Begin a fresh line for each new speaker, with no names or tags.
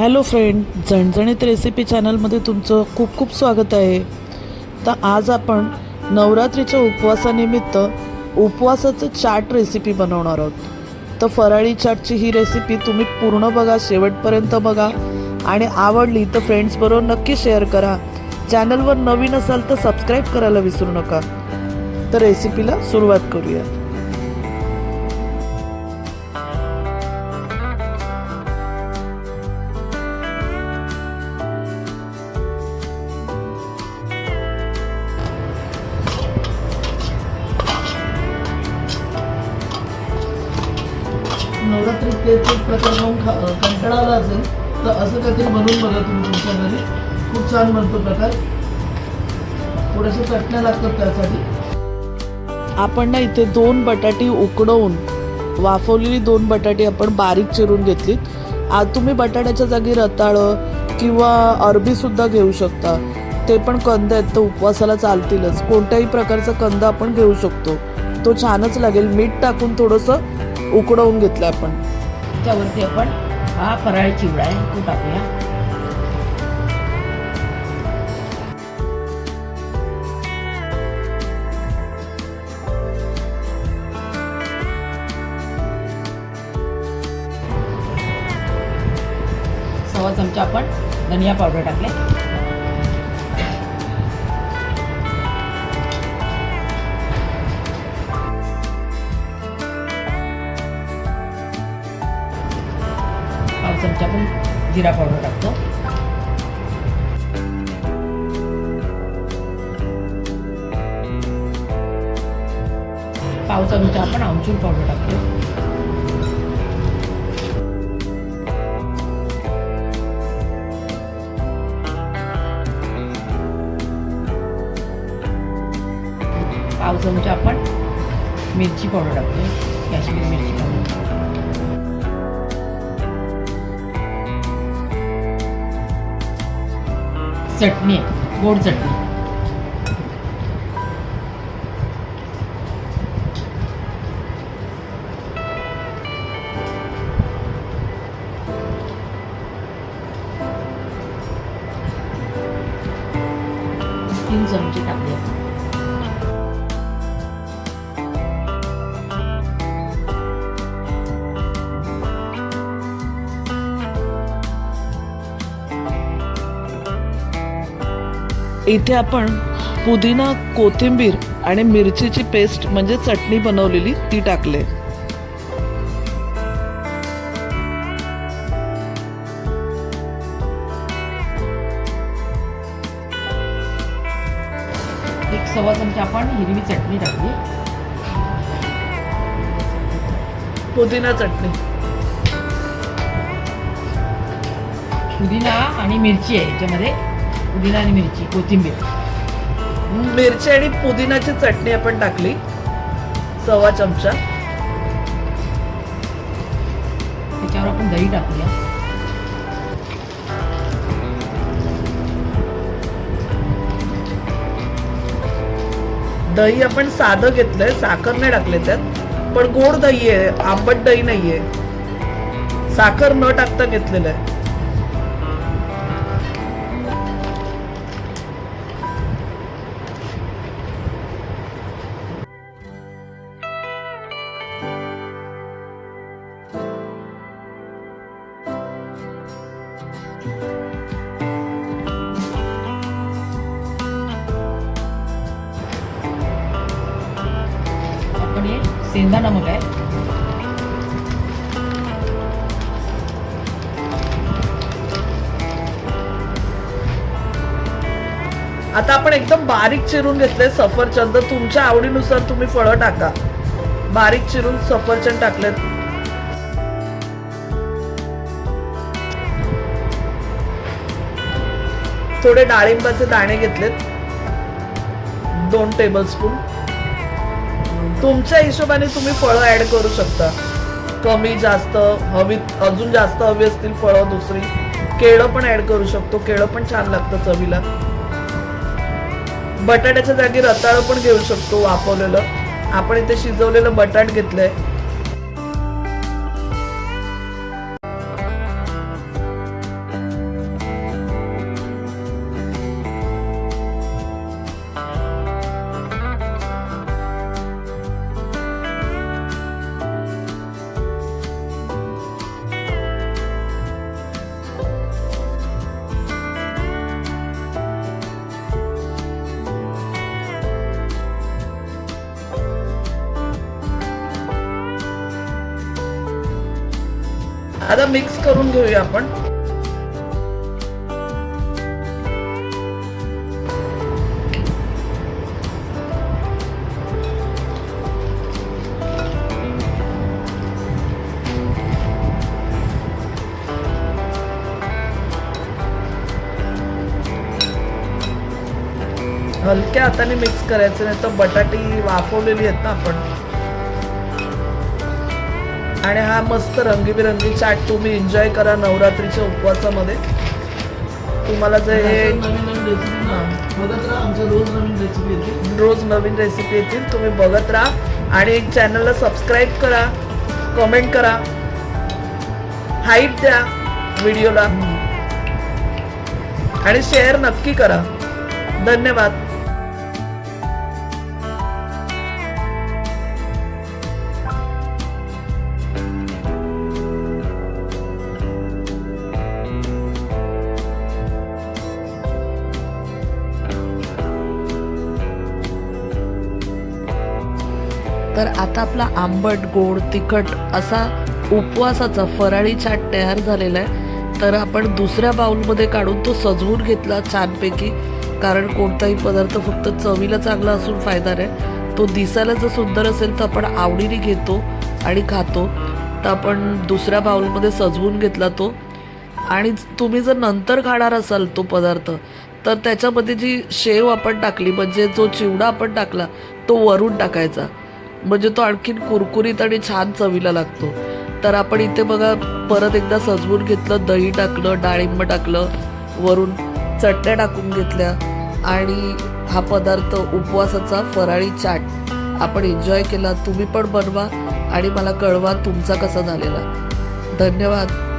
Hello friend, झणझणीत recipe चॅनलमध्ये तुमचं खूप खूप स्वागत आहे. तर आज आपण नवरात्रीच्या उपवासानिमित्त उपवासाचं चाट रेसिपी बनवणार आहोत. तर फराळी चाटची ही रेसिपी तुम्ही पूर्ण बघा, शेवटपर्यंत बघा आणि आवडली तर फ्रेंड्सबरोबर नक्की शेअर करा. चॅनलवर नवीन असाल तर सबस्क्राईब करायला विसरू नका. तर रेसिपीला सुरुवात करूया. नवरात्रीत तेच प्रकार खाऊन कंटाळा आला असेल तर असं काहीतरी बनवून बघा तुम्ही तुमच्या घरी. खूप छान बनतो प्रकार. थोड्याशा चटण्या लागतात त्यासाठी. आपण ना इथे 2 बटाटी उकडवून वाफवलेली 2 बटाटी आपण बारीक चिरून घेतलीत. आज तुम्ही बटाट्याच्या जागी रताळं किंवा अरबी सुद्धा घेऊ शकता. ते पण कंद आहेत तर उपवासाला चालतीलच. कोणत्याही प्रकारचा कंद आपण घेऊ शकतो, तो छानच लागेल. मीठ टाकून थोडंसं उकडवून घेतलं आपण.
त्यावरती आपण हा फराळी चिवडा आहे तो टाकूया. सव्वा चमचा आपण धनिया पावडर टाकले. चमचा आपण जिरा पावडर टाकतो. पाव चमचा आपण आमचूर पावडर टाकतो. पाव चमचा आपण मिरची पावडर टाकतो, काश्मीरी मिरची पावडर. चटणी आहे, गोड चटणी. तीन चमचे टाकले.
इथे आपण पुदिना, कोथिंबीर आणि मिरचीची पेस्ट म्हणजे चटणी बनवलेली ती टाकले.
एक सव्वा चमचा आपण हिरवी चटणी टाकली.
पुदिना चटणी,
पुदिना आणि मिरची आहे याच्यामध्ये. पुदिना आणि मिरची, कोथिंबीर.
मिरची आणि पुदिनाची चटणी आपण टाकली सव्वा चमचा.
त्याच्यावर आपण दही टाकूया.
दही आपण साधं घेतलंय, साखर नाही टाकले त्यात, पण गोड दही आहे, आंबट दही नाहीये. साखर न टाकता घेतलेलं आहे.
आपण हे सेंधा नमक आहे.
आता आपण एकदम बारीक चिरून घेतले सफरचंद. तुमच्या आवडीनुसार तुम्ही फळं टाका. बारीक चिरून सफरचंद टाकलेत. थोडे डाळिंबाचे दाणे घेतलेत, 2 टेबलस्पून. तुमच्या हिशोबाने तुम्ही फळं ऍड करू शकता. कमी जास्त हवी, अजून जास्त हवी असतील फळं दुसरी. केळं पण ऍड करू शकतो, केळं पण छान लागतं चवीला. बटाट्याच्या जागी रताळं पण घेऊ शकतो वाफवलेलं. आपण इथे शिजवलेलं बटाट घेतलंय. आता मिक्स करून घेऊया आपण. हलक्या हाताने मिक्स करायचं, नाही तर बटाटी वाफवलेली आहेत ना आपण. आणि हा मस्त रंगीबिरंगी चाट तुम्ही एन्जॉय करा नवरात्रीच्या उपवासामध्ये. तुम्हाला जर हे
नवीन नवीन रेसिपी बघत राहा, आमच्या रोज नवीन रेसिपी येतील.
रोज नवीन रेसिपी येतील, तुम्ही बघत राहा. आणि चॅनलला सबस्क्राईब करा, कमेंट करा, हाईप द्या व्हिडिओला आणि शेअर नक्की करा. धन्यवाद.
तर आता आपला आंबट गोड तिखट असा उपवासाचा फराळी चाट तयार झालेला आहे. तर आपण दुसऱ्या बाउलमध्ये काढून तो सजवून घेतला छानपैकी, कारण कोणताही पदार्थ फक्त चवीला चांगला असून फायदा नाही, तो दिसायला जर सुंदर असेल तर आपण आवडीने घेतो आणि खातो. तर आपण दुसऱ्या बाउलमध्ये सजवून घेतला तो. आणि तुम्ही जर नंतर खाणार असाल तो पदार्थ, तर त्याच्यामध्ये जी शेव आपण टाकली, म्हणजे जो चिवडा आपण टाकला तो वरून टाकायचा, म्हणजे तो आणखीन कुरकुरीत आणि छान चवीला लागतो. तर आपण इथे बघा परत एकदा सजवून घेतलं, दही टाकलं, डाळिंब टाकलं, वरून चटण्या टाकून घेतल्या आणि हा पदार्थ उपवासाचा फराळी चाट आपण एन्जॉय केला. तुम्ही पण बनवा आणि मला कळवा तुमचा कसा झालेला. धन्यवाद.